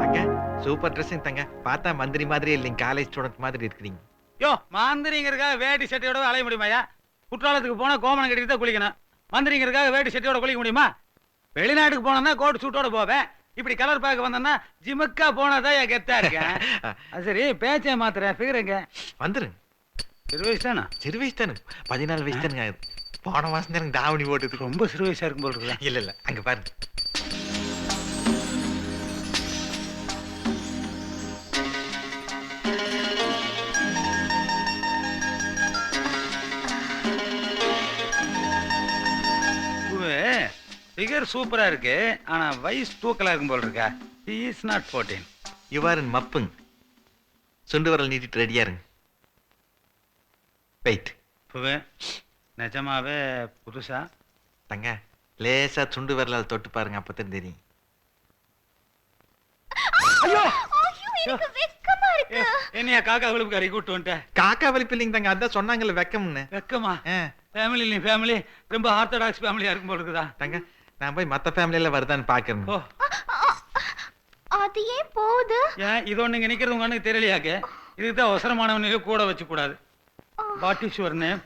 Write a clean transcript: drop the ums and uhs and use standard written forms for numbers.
தங்க super dressing தங்க. பார்த்தா மந்திரி மாதிரி இல்லைங்க, காலேஜ் ஸ்டூடெண்ட் மாதிரி இருக்கிறீங்க. யோ மந்திரிங்கிறதுக்காக வேட்டி சட்டையோட அலைய முடியுமாயா? குற்றாலத்துக்கு போனா கோமணம் கட்டிட்டு தான் குளிக்கணும். மந்திரிங்கிறதுக்காக வேட்டி சட்டையோட குளிக்க முடியுமா? வெளிநாட்டுக்கு போனா கோட் சூட்டோட போவேன். இப்படி கலர் பார்க்க வந்தேன்னா ஜிமுக்கா போனாதான் என் கெத்தா இருக்கேன். அது சரி, பேச்சை மாத்துறேன். ஃபிகர் எங்க? வந்துருங்க. சிறு வயசு தானே? சிறு வயசு தானே, 14 வயசு தானுங்க. போன மாசம் தான் எனக்கு தாவணி போட்டுது. ரொம்ப சிறு வயசா இருக்கும் போல் இருக்குதா? இல்ல இல்ல, அங்க பாருங்க. ஃபிகர் சூப்பரா இருக்கு, ஆனா வயசு தூக்கலா இருக்கும் போல் இருக்கா? He is not 14. இவ்வாறு மப்புங்க. சுண்டு வரல் நீட்டிட்டு ரெடியா இருங்க. வெயிட். புவே, நிஜமாவே புதுசா? தங்க லேசா சுண்டு வரலால் தொட்டு பாருங்க, அப்பதான் தெரியும். ஐயோ எனக்கு வெக்கமா இருக்கு. என்னையா காக்கா விழுப்பு கறி கூட்டு வந்துட்டேன். காக்கா வலிப்பு இல்லைங்க தங்க, அதான் சொன்னாங்கல்ல வெக்கம்னு. வெக்கமா? ஆ, ஃபேமிலி ரொம்ப ஆர்த்தடாக்ஸ் ஃபேமிலியா இருக்கும் போல இருக்குதா? தங்க நான் போய் மத்த ஃபேமிலியில வருதான்னு பாக்குறேன். ஓ, அது ஏன் போகுது? ஏன் இது ஒண்ணு இங்க நிக்கிறது உங்க அண்ணனுக்கு தெரியலையாக்கு? இதுக்கு தான் அவசரமானவனையும் கூட வச்சு கூடாது. What is your name?